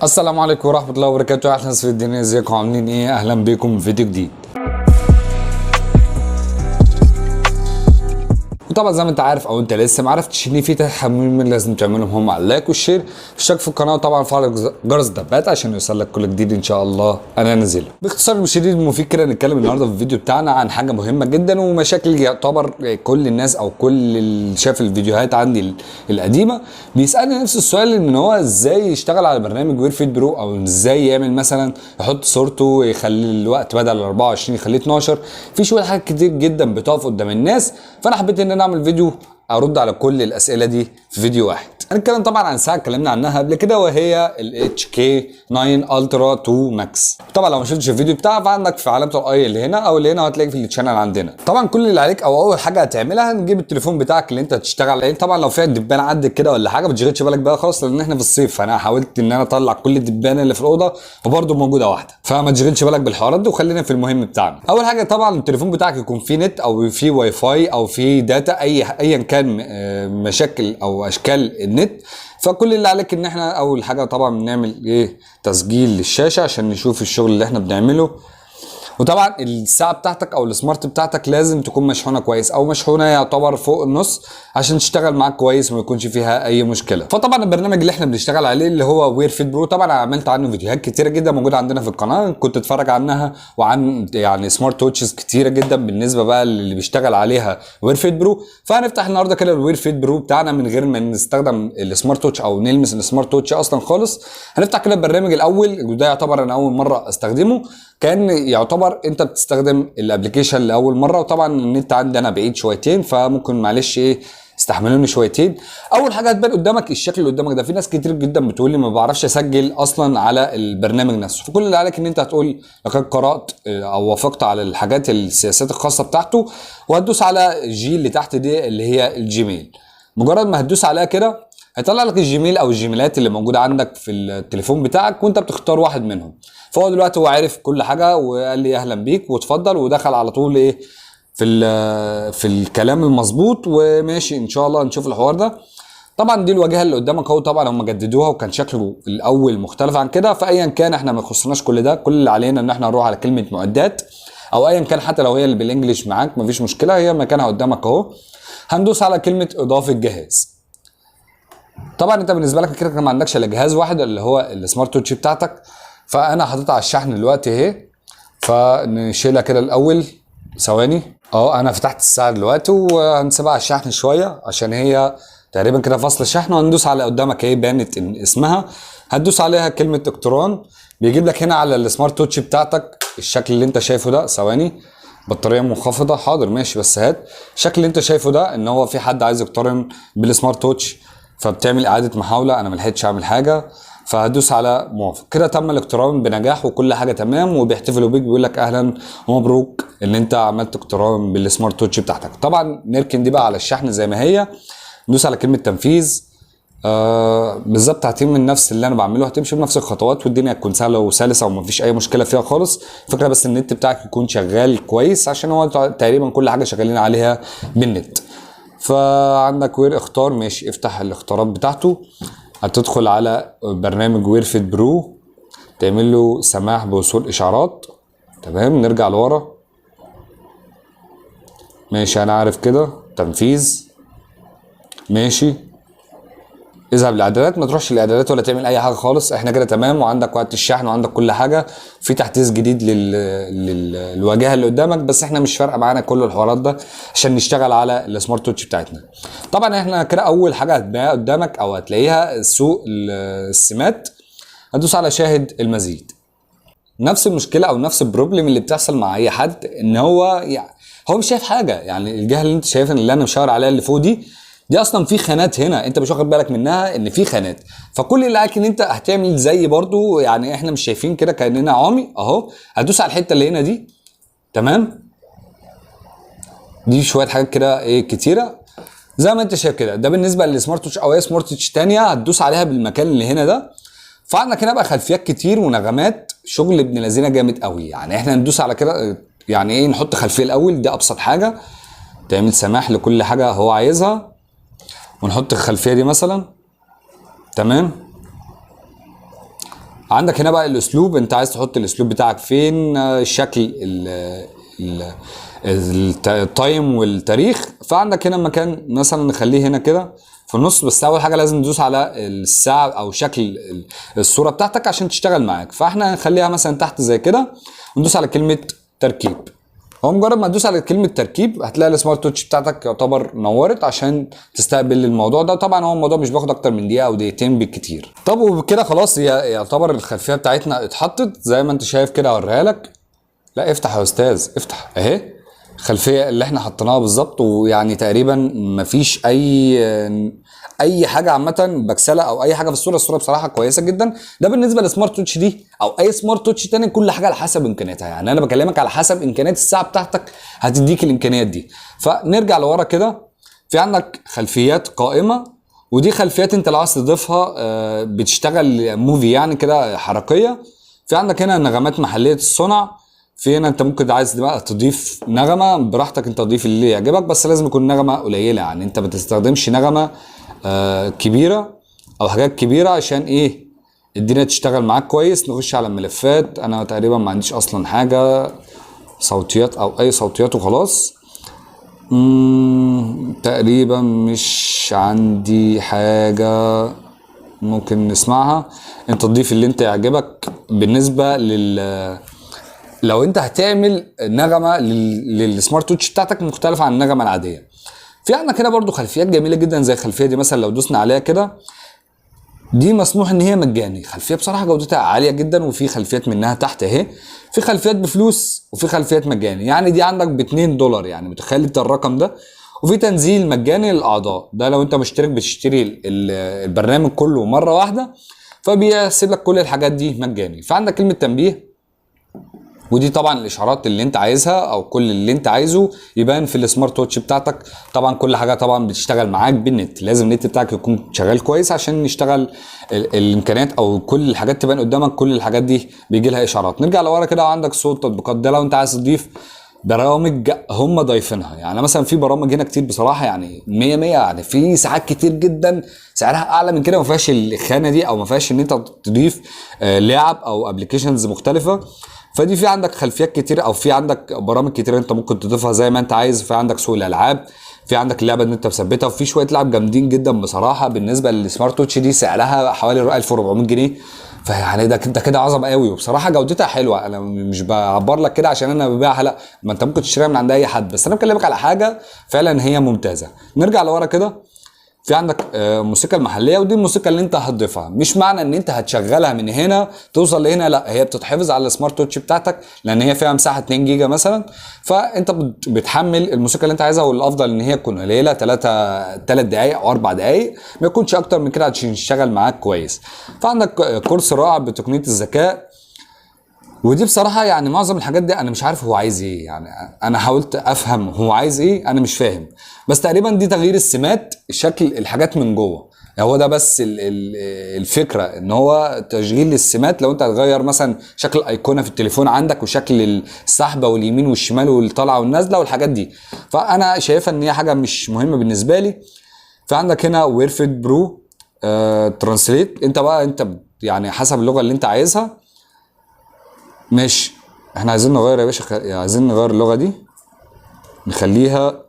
السلام عليكم ورحمة الله وبركاته. احنا في الدنيا، ازيكم عاملين ايه؟ اهلا بكم في فيديو جديد. وطبعا زي ما انت عارف او انت لسه ما عرفتش ان في تحميل لازم تعملهم هم على اللايك والشير، اشترك في القناه، وطبعا فعل جرس الدبات عشان يوصلك كل جديد ان شاء الله انا انزله. باختصار شديد ومفيد كده نتكلم النهارده في الفيديو بتاعنا عن حاجه مهمه جدا ومشاكل يعتبر كل الناس او كل اللي شاف الفيديوهات عندي القديمه بيسالني نفس السؤال، ان هو ازاي يشتغل على برنامج وير فيت برو، او ازاي يعمل مثلا يحط صورته يخلي الوقت بدل 24 يخليه 12. في شويه حاجات كتير جدا بتقف قدام الناس، فانا حبيت ان انا اعمل فيديو ارد على كل الاسئله دي في فيديو واحد. هنتكلم طبعا عن ساعه اتكلمنا عنها قبل كده، وهي ال HK9 Ultra 2 Max. طبعا لو ما شفتش الفيديو بتاعها فعندك في علامه الاي اللي هنا او اللي هنا، وهتلاقي في الشانل عندنا. طبعا كل اللي عليك او اول حاجه هتعملها هنجيب التليفون بتاعك اللي انت هتشتغل عليه. طبعا لو فيها دبانه عندك كده ولا حاجه ما تشغلش بالك بقى خالص، لان احنا في الصيف، فانا حاولت ان انا اطلع كل الدبانه اللي في الاوضه وبرده موجوده واحده، فما تشغلش بالك بالحوارات دي وخلينا في المهم بتاعنا. اول حاجه طبعا التليفون بتاعك يكون فيه نت او فيه واي فاي او فيه داتا، ايا كان مشاكل او اشكال النت. فكل اللي عليك ان احنا اول حاجه طبعا بنعمل ايه، تسجيل للشاشه عشان نشوف الشغل اللي احنا بنعمله. وطبعا الساعه بتاعتك او السمارت بتاعتك لازم تكون مشحونه كويس، او مشحونه يعتبر فوق النص عشان تشتغل معاك كويس وما يكونش فيها اي مشكله. فطبعا البرنامج اللي احنا بنشتغل عليه اللي هو وير فيت برو، طبعا عملت عنه فيديوهات كتيره جدا موجوده عندنا في القناه، كنت اتفرج عنها، وعن يعني سمارت ووتشز كتيره جدا بالنسبه بقى اللي بيشتغل عليها وير فيت برو. فهنفتح النهارده كده الوير فيت برو بتاعنا من غير ما نستخدم السمارت ووتش او نلمس السمارت ووتش اصلا خالص. هنفتح كده البرنامج الاول، وده يعتبر انا اول مره استخدمه، كان يعتبر انت بتستخدم الابلكيشن لاول مره، وطبعا النت عندي انا بعيد شويتين فممكن معلش ايه استحملوني شويتين. اول حاجه هتبان قدامك الشكل اللي قدامك ده. في ناس كتير جدا بتقول لي ما بعرفش اسجل اصلا على البرنامج نفسه، فكل اللي عليك ان انت هتقول لقد قرات او وافقت على الحاجات السياسات الخاصه بتاعته، وهتدوس على جي اللي تحت دي اللي هي الجيميل. مجرد ما هتدوس عليها كده هيطلع لك الجيميل او الجيميلات اللي موجوده عندك في التليفون بتاعك، وانت بتختار واحد منهم. فهو دلوقتي هو عارف كل حاجه وقال لي اهلا بيك واتفضل، ودخل على طول ايه في الكلام المظبوط وماشي. ان شاء الله نشوف الحوار ده. طبعا دي الواجهه اللي قدامك اهو، طبعا هم جددوها وكان شكله الاول مختلف عن كده، فايا كان احنا ما يخصناش كل ده. كل اللي علينا ان احنا نروح على كلمه معدات، او ايا كان حتى لو هي اللي بالانجلش معاك مفيش مشكله، هي مكانها قدامك اهو. هندوس على كلمه اضافه جهاز. طبعا انت بالنسبه لك كده ما عندكش الا جهاز واحد اللي هو السمارت ووتش بتاعتك، فانا حاططها على الشحن دلوقتي اهي، فنشيلها كده الاول. ثواني انا فتحت الساعه دلوقتي وهنسيبها على الشحن شويه عشان هي تقريبا كده فاصل الشحن. وهندوس على قدامك اهي بانت اسمها، هتدوس عليها كلمه اقتران، بيجيب لك هنا على السمارت ووتش بتاعتك الشكل اللي انت شايفه ده. ثواني، بطاريه منخفضه، حاضر ماشي، بس هات الشكل اللي انت شايفه ده، ان هو في حد عايز يقترن بالسمارت ووتش فبتعمل اعاده محاوله. انا ملحقتش اعمل حاجه، فهدوس على موافق. كده تم الاقتران بنجاح وكل حاجه تمام، وبيحتفلوا بيك بيقول لك اهلا ومبروك ان انت عملت اقتران بالسمارت ووتش بتاعتك. طبعا نركن دي بقى على الشحن زي ما هي، ندوس على كلمه تنفيذ. بالظبط هتم نفس اللي انا بعمله، هتمشي بنفس الخطوات والدنيا هتكون سهله وسلسه ومفيش اي مشكله فيها خالص. الفكره بس النت بتاعك يكون شغال كويس، عشان هو تقريبا كل حاجه شغالين عليها بالنت. فعندك وير اختار، ماشي، افتح الاختيارات بتاعته. هتدخل على برنامج وير فيت برو، تعمل له سماح بوصول اشعارات. تمام، نرجع لورا، ماشي انا عارف كده. تنفيذ، ماشي. اذهب للاعدادات، ما تروحش الاعدادات ولا تعمل اي حاجه خالص، احنا كده تمام. وعندك وقت الشحن وعندك كل حاجه. في تحديث جديد للواجهه اللي قدامك، بس احنا مش فارقه معانا كل الحوارات ده عشان نشتغل على السمارت ووتش بتاعتنا. طبعا احنا كده اول حاجه هتلاقيها قدامك او هتلاقيها سوق السمات، هتدوس على شاهد المزيد. نفس المشكله او نفس البروبلم اللي بتحصل مع اي حد، ان هو يعني هو مش شايف حاجه. يعني الجهه اللي انت شايفها اللي انا مشاور عليها اللي فوق دي اصلا في خانات هنا انت مش واخد بالك منها ان في خانات. فكل اللي عليك ان انت هتعمل زي برضو، يعني احنا مش شايفين كده كاننا عمي اهو. هتدوس على الحته اللي هنا دي، تمام. دي شويه حاجات كده ايه كتيره زي ما انت شايف كده. ده بالنسبه للسمارت ووتش او اي سمارت ووتش ثانيه هتدوس عليها بالمكان اللي هنا ده. فعندك هنا بقى خلفيات كتير ونغمات، شغل ابن لذينه جامد قوي. يعني احنا ندوس على كده، يعني ايه، نحط خلفيه الاول، دي ابسط حاجه. تعمل سماح لكل حاجه هو عايزها، ونحط الخلفيه دي مثلا، تمام. عندك هنا بقى الاسلوب، انت عايز تحط الاسلوب بتاعك فين، الشكل التايم والتاريخ. فعندك هنا مكان مثلا نخليه هنا كده في النص، بس اول حاجه لازم تدوس على الساعه او شكل الصوره بتاعتك عشان تشتغل معاك. فاحنا هنخليها مثلا تحت زي كده، وندوس على كلمه تركيب. هو مجرد ما تدوس على كلمه تركيب هتلاقي السمارت ووتش بتاعتك يعتبر نورت عشان تستقبل الموضوع ده. طبعا هو الموضوع مش بياخد اكتر من دقيقه او دقيقتين بالكتير. طب وبكده خلاص هي يعتبر الخلفيه بتاعتنا اتحطت زي ما انت شايف كده. اوريها لك. لا افتح يا استاذ افتح اهي الخلفيه اللي احنا حطيناها بالظبط. ويعني تقريبا مفيش اي حاجه عامه بكسله او اي حاجه في الصوره. الصوره بصراحه كويسه جدا. ده بالنسبه للسمارت ووتش دي او اي سمارت ووتش تاني، كل حاجه على حسب امكانياتها. يعني انا بكلمك على حسب امكانيات الساعه بتاعتك هتديك الامكانيات دي. فنرجع لورا كده، في عندك خلفيات قائمه، ودي خلفيات انت لو عايز تضيفها بتشتغل موفي يعني كده حركيه. في عندك هنا نغمات محليه الصنع. في هنا انت ممكن عايز بقى تضيف نغمه براحتك، انت تضيف اللي يعجبك، بس لازم يكون نغمه قليله. يعني انت ما تستخدمش نغمه كبيره او حاجات كبيره عشان ايه الدنيا تشتغل معاك كويس. نخش على الملفات. انا تقريبا ما عنديش اصلا حاجه صوتيات او اي صوتيات وخلاص. تقريبا مش عندي حاجه ممكن نسمعها. انت تضيف اللي انت يعجبك. بالنسبه لو انت هتعمل نغمه للسمارت ووتش بتاعتك مختلفه عن النغمه العاديه. في عندك هنا برضو خلفيات جميله جدا زي الخلفيه دي مثلا. لو دوسنا عليها كده، دي مسموح ان هي مجاني. خلفيه بصراحه جودتها عاليه جدا. وفي خلفيات منها تحت اهي، في خلفيات بفلوس وفي خلفيات مجاني. يعني دي عندك ب$2، يعني متخيل انت الرقم ده. وفي تنزيل مجاني للاعضاء، ده لو انت مشترك بتشتري البرنامج كله مره واحده، فبيحسب لك كل الحاجات دي مجاني. فعندك كلمه تنبيه، ودي طبعا الاشعارات اللي انت عايزها او كل اللي انت عايزه يبان في السمارت ووتش بتاعتك. طبعا كل حاجه طبعا بتشتغل معاك بالنت. لازم النت بتاعك يكون شغال كويس عشان يشتغل الامكانيات او كل الحاجات تبان قدامك. كل الحاجات دي بيجي لها اشعارات. نرجع لورا كده، وعندك صوت تطبيقات. ده لو انت عايز تضيف برامج هم ضايفينها. يعني مثلا في برامج هنا كتير بصراحه يعني 100 100. يعني في ساعات كتير جدا سعرها اعلى من كده ما فيهاش الخانه دي، او ما فيهاش ان انت تضيف لعب او ابلكيشنز مختلفه. فدي في عندك خلفيات كتير او في عندك برامج كتير انت ممكن تضيفها زي ما انت عايز. في عندك سوق الالعاب، في عندك اللعبه اللي انت مثبتها، وفي شويه لعب جامدين جدا بصراحه. بالنسبه للسمارت ووتش دي سعرها حوالي 1400 جنيه. فيعني ده كده عظمه قوي. وبصراحه جودتها حلوه. انا مش بعبر لك كده عشان انا ببيعها، لا، ما انت ممكن تشتريها من عند اي حد، بس انا بكلمك على حاجه فعلا هي ممتازه. نرجع لورا كده، في عندك موسيقى المحليه، ودي الموسيقى اللي انت هتضيفها. مش معنى ان انت هتشغلها من هنا توصل لهنا، لا، هي بتتحفظ على السمارت ووتش بتاعتك لان هي فيها مساحه 2 جيجا مثلا. فانت بتحمل الموسيقى اللي انت عايزها، والافضل ان هي تكون قليله 3 دقائق او 4 دقائق، ما يكونش اكتر من كده عشان يشتغل معاك كويس. فعندك كورس رائع بتقنيه الذكاء. ودي بصراحه يعني معظم الحاجات دي انا مش عارف هو عايز ايه. يعني انا حاولت افهم هو عايز ايه، انا مش فاهم. بس تقريبا دي تغيير السمات، شكل الحاجات من جوه. يعني هو ده بس الفكره، ان هو تشغيل السمات. لو انت هتغير مثلا شكل الايقونه في التليفون عندك، وشكل السحبه واليمين والشمال والطالعه والنازله والحاجات دي، فانا شايفها ان هي حاجه مش مهمه بالنسبه لي. فعندك هنا ويرفد برو ترانسليت. انت بقى يعني حسب اللغه اللي انت عايزها. ماشي، احنا عايزين نغير يا باشا، عايزين نغير اللغة دي، نخليها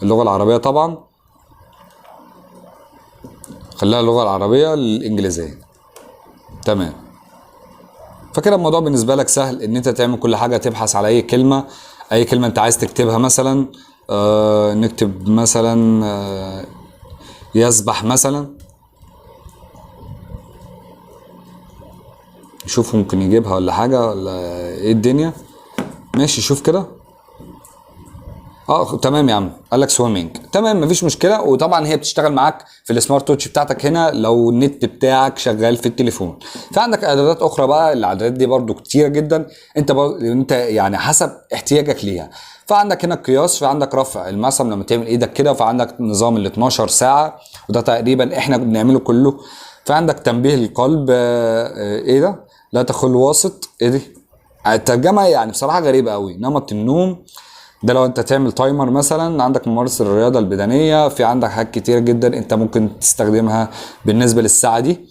اللغة العربية طبعا. خليها اللغة العربية الإنجليزية. تمام. فكده الموضوع بالنسبة لك سهل ان انت تعمل كل حاجة. تبحث على اي كلمة انت عايز تكتبها. مثلا نكتب مثلا يسبح مثلا، شوف ممكن يجيبها ولا حاجة ولا ايه الدنيا. ماشي، شوف كده. تمام يا عم، قال لك سويمنج. تمام، مفيش مشكله. وطبعا هي بتشتغل معاك في السمارت ووتش بتاعتك هنا لو النت بتاعك شغال في التليفون. فعندك اعدادات اخرى بقى. الاعدادات دي برضو كتيره جدا. انت يعني حسب احتياجك ليها. فعندك هنا القياس، في عندك رفع المعصم لما تعمل ايدك كده. فعندك نظام ال 12 ساعه، وده تقريبا احنا بنعمله كله. فعندك تنبيه القلب. ايه ده؟ لا تخل واسط. ايه دي؟ الترجمه يعني بصراحه غريبه قوي. نمط النوم، ده لو انت تعمل تايمر مثلا. عندك ممارسة الرياضة البدنية. في عندك حاجات كتير جدا انت ممكن تستخدمها بالنسبة للساعة دي.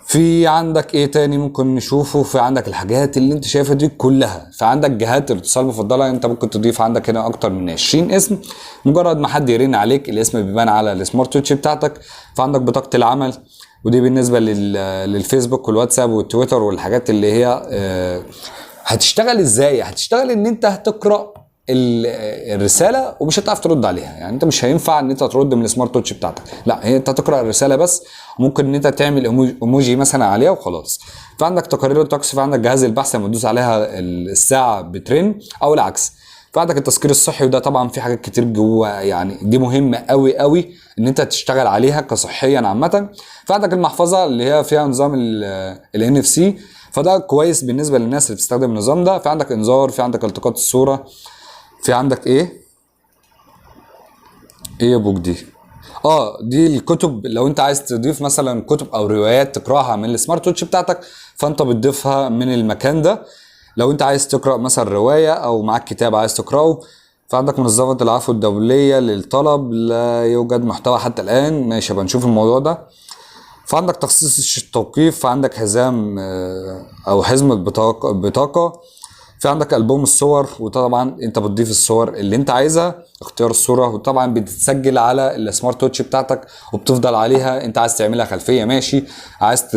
في عندك ايه تاني ممكن نشوفه؟ في عندك الحاجات اللي انت شايفها دي كلها. في عندك جهات الاتصال المفضله، انت ممكن تضيف عندك هنا اكتر من 20 اسم. مجرد ما حد يرن عليك الاسم بيبان على السمارت ووتش بتاعتك. فعندك بطاقه العمل، ودي بالنسبه للفيسبوك والواتساب والتويتر والحاجات اللي هي هتشتغل ازاي؟ هتشتغل ان انت هتقرا الرساله ومش هتعرف ترد عليها. يعني انت مش هينفع ان انت ترد من السمارت ووتش بتاعتك، لا هي انت تقرا الرساله بس. ممكن ان انت تعمل ايموجي مثلا عليها وخلاص. فعندك تقارير الطقس، في عندك جهاز البحث لما تدوس عليها الساعه بترن او العكس. فعندك التذكير الصحي، وده طبعا في حاجات كتير جوه، يعني دي مهمه قوي قوي ان انت تشتغل عليها كصحيا عامه. فعندك المحفظه اللي هي فيها نظام ال NFC، فده كويس بالنسبه للناس اللي بتستخدم النظام ده. في عندك انذار، في عندك التقاط الصوره، في عندك ايه يا بوك دي؟ دي الكتب. لو انت عايز تضيف مثلا كتب او روايات تقراها من السمارت ووتش بتاعتك، فانت بتضيفها من المكان ده. لو انت عايز تقرا مثلا روايه او معاك كتاب عايز تقراه، فعندك منظمه العفو الدوليه للطلب، لا يوجد محتوى حتى الان. ماشي، بنشوف الموضوع ده. فعندك تخصيص التوقيف، فعندك حزام او حزمه بطاقه. في عندك ألبوم الصور، وطبعا انت بتضيف الصور اللي انت عايزها، اختيار الصورة، وطبعا بتتسجل على السمارت ووتش بتاعتك وبتفضل عليها. انت عايز تعملها خلفية ماشي، عايز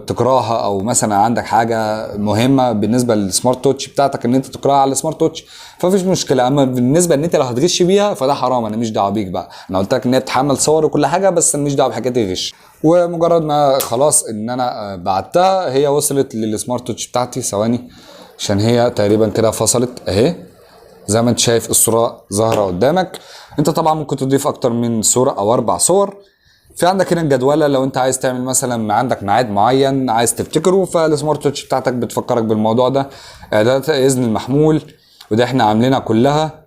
تقراها او مثلا عندك حاجة مهمة بالنسبة للسمارت ووتش بتاعتك ان انت تقراها على السمارت ووتش، فمفيش مشكلة. اما بالنسبة ان انت لو هتغش بيها فده حرام، انا مش دعوة بيك بقى. انا قلت لك ان هي تحمل صور وكل حاجة، بس انا مش دعوة بحاجات الغش. ومجرد ما خلاص ان انا بعتها هي وصلت للسمارت ووتش بتاعتي. ثواني عشان هي تقريبا كده فصلت اهي، زي ما انت شايف الصورة ظاهرة قدامك. انت طبعا ممكن تضيف اكتر من صورة او 4 صور. في عندك هنا الجدولة، لو انت عايز تعمل مثلا عندك ميعاد معين عايز تفتكره، فالسمارت ووتش بتاعتك بتفكرك بالموضوع ده. اعدادات اذن المحمول، وده احنا عاملينها كلها.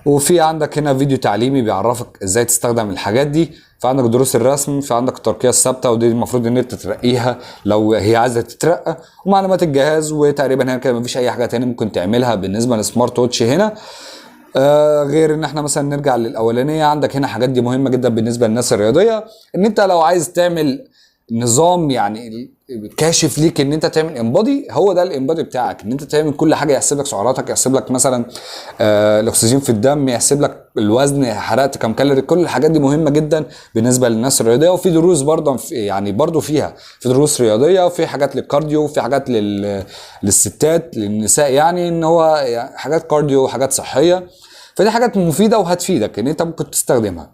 وفي عندك هنا فيديو تعليمي بيعرفك ازاي تستخدم الحاجات دي. فعندك دروس الرسم، في عندك الترقية الثابتة، ودي المفروض ان انت ترقيها لو هي عايزة تترقى، ومعلومات الجهاز. وتقريبا هنا كده مفيش اي حاجة تاني ممكن تعملها بالنسبة للسمارت ووتش هنا. غير ان احنا مثلا نرجع للاولانية. عندك هنا حاجات دي مهمة جدا بالنسبة للناس الرياضية، ان انت لو عايز تعمل نظام يعني كاشف ليك ان انت تعمل انبادي، هو ده الانبادي بتاعك. ان انت تعمل كل حاجه، يحسب لك سعراتك، يحسب لك مثلا الاكسجين في الدم، يحسب لك الوزن، حرقت كام كالوري. كل الحاجات دي مهمه جدا بالنسبه للناس الرياضيه. وفي دروس برضه يعني برضه فيها في دروس رياضيه، وفي حاجات للكارديو، وفي حاجات للستات للنساء، يعني ان هو يعني حاجات كارديو وحاجات صحيه. فدي حاجات مفيده وهتفيدك ان انت ممكن تستخدمها.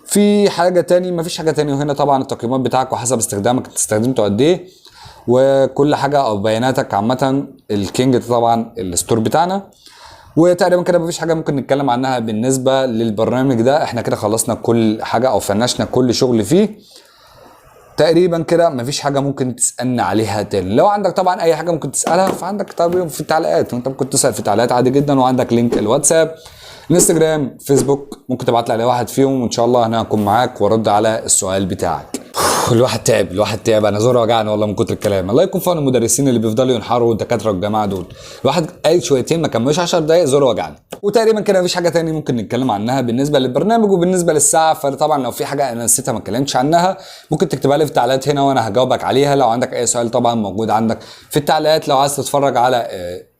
في حاجه تاني؟ مفيش حاجه تاني. وهنا طبعا التقييمات بتاعك وحسب استخدامك انت استخدمته قد ايه، وكل حاجه او بياناتك عامه. الكينج طبعا الستور بتاعنا. وتقريبا كده مفيش حاجه ممكن نتكلم عنها بالنسبه للبرنامج ده. احنا كده خلصنا كل حاجه او فنشنا كل شغل فيه تقريبا كده. مفيش حاجه ممكن تسالنا عليها تاني. لو عندك طبعا اي حاجه ممكن تسالها، فعندك طبعا في التعليقات، وانت ممكن تسال في التعليقات عادي جدا. وعندك لينك الواتساب، الانستجرام، فيسبوك، ممكن تبعت لي على واحد فيهم، وان شاء الله انا هكون معاك وارد على السؤال بتاعك. الواحد تعب، انا زوري وجعني والله من كتر الكلام. الله يكون في عون المدرسين اللي بيفضلوا ينحروا والدكاتره والجماعه دول. الواحد قايل شويتين ما كملوش 10 دقايق زوري وجعني. وتقريبا كده مفيش حاجه تاني ممكن نتكلم عنها بالنسبه للبرنامج وبالنسبه للساعه. فطبعا لو في حاجه انا نسيتها ما اتكلمتش عنها ممكن تكتبها لي في التعليقات هنا وانا هجاوبك عليها. لو عندك اي سؤال طبعا موجود عندك في التعليقات. لو عايز تتفرج على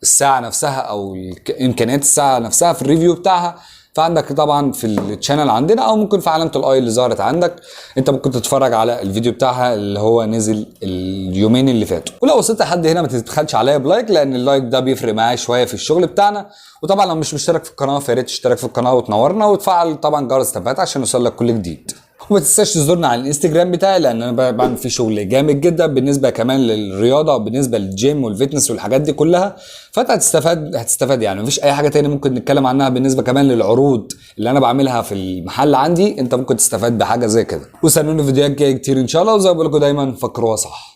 الساعه نفسها او امكانيات الساعه نفسها في الريفيو بتاعها، فعندك طبعا في الشانل عندنا، او ممكن في علامه الاي اللي ظهرت عندك انت ممكن تتفرج على الفيديو بتاعها اللي هو نزل اليومين اللي فاتوا. ولو وصلت لحد هنا ما تتبخلش عليا بلايك، لان اللايك ده بيفرق معايا شويه في الشغل بتاعنا. وطبعا لو مش مشترك في القناه فيا ريت تشترك في القناه وتنورنا وتفعل طبعا جرس التنبيهات عشان يوصلك كل جديد. وما تنساش تزورنا على الانستجرام بتاعي، لان انا بعمل فيه شغل جامد جدا بالنسبه كمان للرياضه وبالنسبه للجيم والفيتنس والحاجات دي كلها. فانت هتستفاد يعني. مفيش اي حاجه تاني ممكن نتكلم عنها بالنسبه كمان للعروض اللي انا بعملها في المحل عندي. انت ممكن تستفاد بحاجه زي كده. وسنوني فيديوهات جايه كتير ان شاء الله. وزي ما بقول لكم دايما فكروها صح.